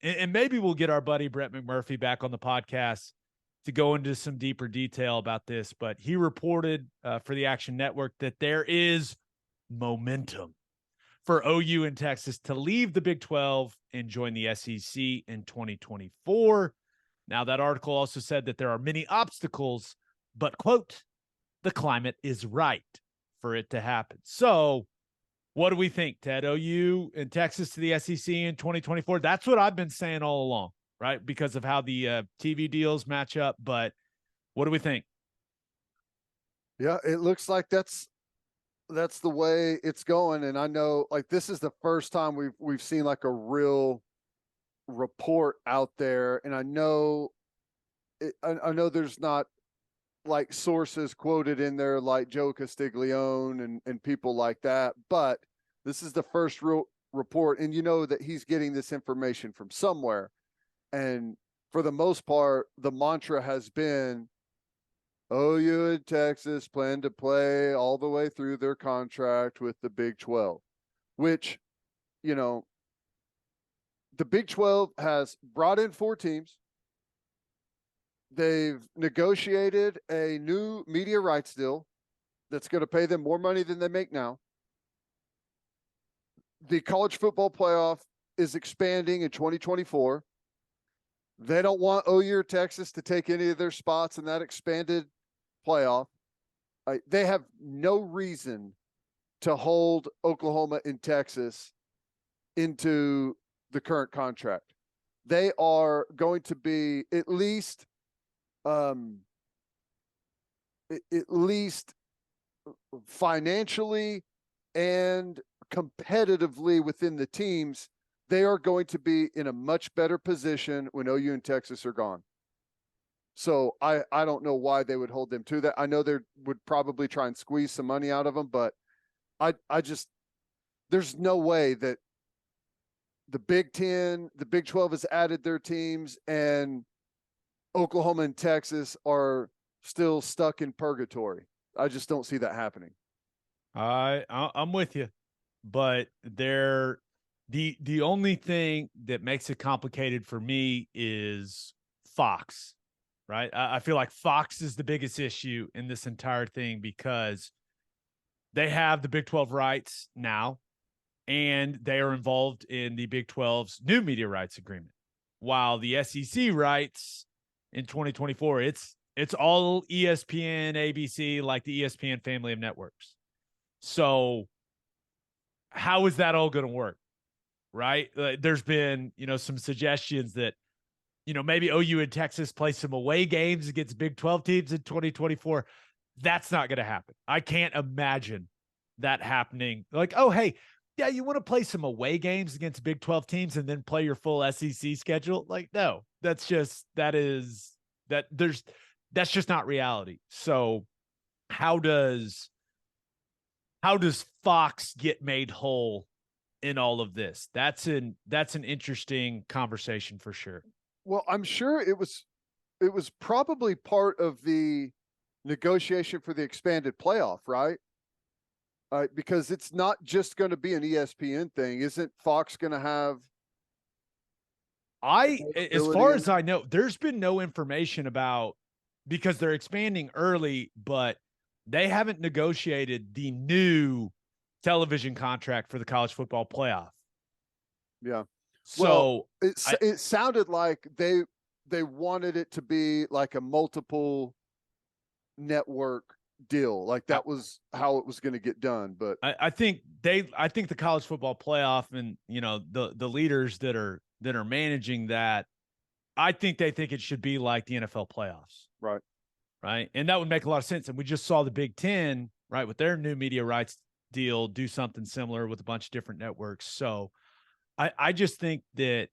and maybe we'll get our buddy Brett McMurphy back on the podcast to go into some deeper detail about this, but he reported for the Action Network that there is momentum for OU and Texas to leave the Big 12 and join the SEC in 2024. Now, that article also said that there are many obstacles, but, quote, the climate is right for it to happen. So what do we think, Ted? OU and Texas to the SEC in 2024? That's what I've been saying all along, right? Because of how the TV deals match up. But what do we think? Yeah, it looks like that's the way it's going. And I know, like, this is the first time we've seen like a real report out there. And I know there's not like sources quoted in there like Joe Castiglione and people like that, but this is the first real report, and you know that he's getting this information from somewhere. And for the most part, the mantra has been OU and Texas plan to play all the way through their contract with the Big 12, which, you know, the Big 12 has brought in 4 teams. They've negotiated a new media rights deal that's going to pay them more money than they make now. The college football playoff is expanding in 2024. They don't want OU or Texas to take any of their spots in that expanded playoff. They have no reason to hold Oklahoma and Texas into the current contract. They are going to be at least financially and competitively within the teams, they are going to be in a much better position when OU and Texas are gone. So I don't know why they would hold them to that. I know they would probably try and squeeze some money out of them, but I just, there's no way that the Big 10, the Big 12 has added their teams, and Oklahoma and Texas are still stuck in purgatory. I just don't see that happening. I'm with you, but the only thing that makes it complicated for me is Fox, right? I feel like Fox is the biggest issue in this entire thing because they have the Big 12 rights now, and they are involved in the Big 12's new media rights agreement. While the SEC rights in 2024, it's all ESPN, ABC, like the ESPN family of networks. So how is that all going to work? Right? There's been, some suggestions that, maybe OU and Texas play some away games against Big 12 teams in 2024. That's not going to happen. I can't imagine that happening. Like, oh, hey, yeah, you want to play some away games against Big 12 teams and then play your full SEC schedule? Like, no, that's just not reality. So how does Fox get made whole in all of this? That's an interesting conversation for sure. Well, I'm sure it was probably part of the negotiation for the expanded playoff, right? Because it's not just going to be an ESPN thing. Isn't Fox going to have? As far as I know, there's been no information about, because they're expanding early, but they haven't negotiated the new television contract for the college football playoff. Yeah. So it sounded like they wanted it to be like a multiple network deal. Like that was how it was going to get done. But I think the college football playoff and, the leaders that are managing that, I think they think it should be like the NFL playoffs. Right. Right. And that would make a lot of sense. And we just saw the Big 10, right, with their new media rights deal, do something similar with a bunch of different networks. So I just think that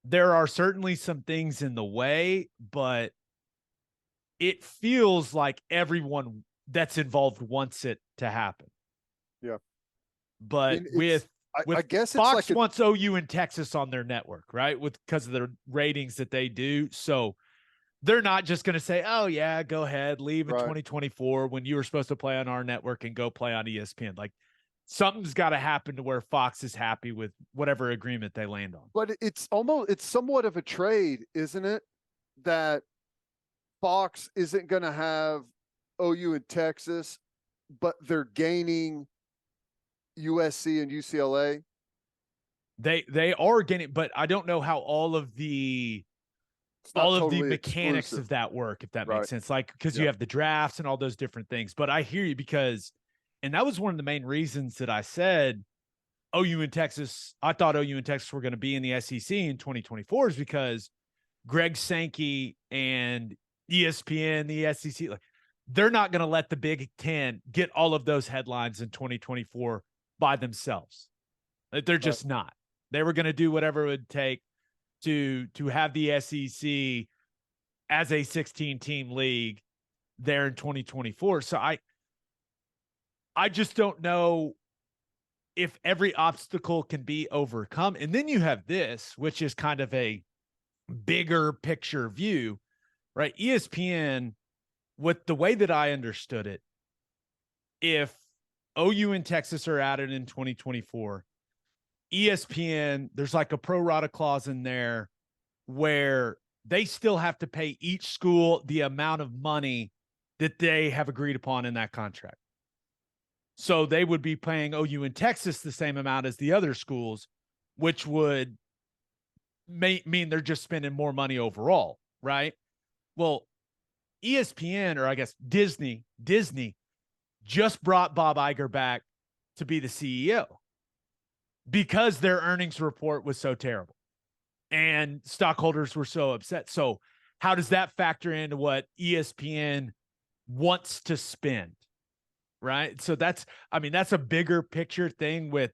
there are certainly some things in the way, but it feels like everyone that's involved wants it to happen. Yeah. But I guess Fox wants OU and Texas on their network, right? Because of the ratings that they do. So they're not just going to say, oh, yeah, go ahead, leave in 2024 when you were supposed to play on our network and go play on ESPN. Like, something's got to happen to where Fox is happy with whatever agreement they land on. But it's somewhat of a trade, isn't it? That Fox isn't going to have OU in Texas, but they're gaining USC and UCLA. They are getting, but I don't know how all of the mechanics exclusive of that work, if that Right. makes sense. Like, because Yeah. you have the drafts and all those different things. But I hear you, because, and that was one of the main reasons that I said OU and Texas, I thought OU and Texas were going to be in the SEC in 2024, is because Greg Sankey and ESPN, the SEC, like, they're not going to let the Big Ten get all of those headlines in 2024 by themselves. They're just not. They were going to do whatever it would take to have the SEC as a 16-team league there in 2024. So I just don't know if every obstacle can be overcome. And then you have this, which is kind of a bigger picture view, right? ESPN, with the way that I understood it, if OU and Texas are added in 2024, ESPN, there's like a pro rata clause in there where they still have to pay each school the amount of money that they have agreed upon in that contract. So they would be paying OU and Texas the same amount as the other schools, which would mean they're just spending more money overall, right? Well, ESPN, or I guess Disney just brought Bob Iger back to be the CEO because their earnings report was so terrible and stockholders were so upset. So how does that factor into what ESPN wants to spend? Right. So that's a bigger picture thing with,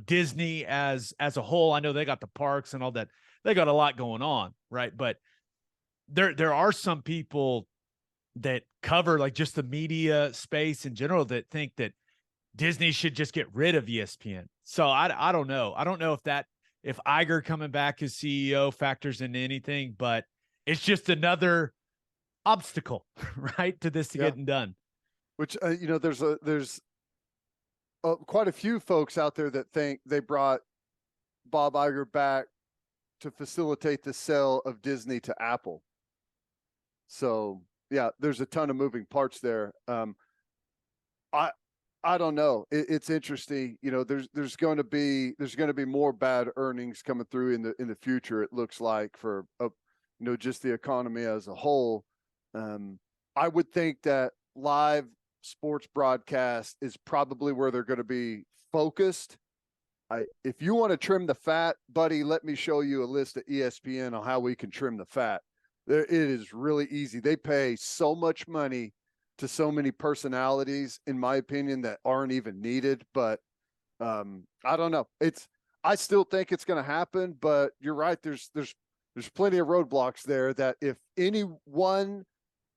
Disney as a whole. I know they got the parks and all that. They got a lot going on. Right. But there are some people that cover like just the media space in general that think that Disney should just get rid of ESPN. So I don't know. I don't know if Iger coming back as CEO factors into anything, but it's just another obstacle, right, to this getting done. Which there's quite a few folks out there that think they brought Bob Iger back to facilitate the sale of Disney to Apple. So yeah, there's a ton of moving parts there. I don't know. It's interesting. There's going to be more bad earnings coming through in the future. It looks like for just the economy as a whole. I would think that live sports broadcast is probably where they're going to be focused. If you want to trim the fat, buddy, let me show you a list at ESPN on how we can trim the fat. It is really easy. They pay so much money to so many personalities, in my opinion, that aren't even needed. But I don't know. I still think it's going to happen, but you're right. There's plenty of roadblocks there that if any one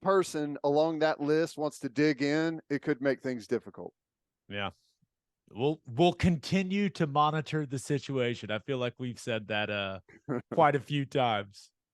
person along that list wants to dig in, it could make things difficult. Yeah. We'll continue to monitor the situation. I feel like we've said that quite a few times.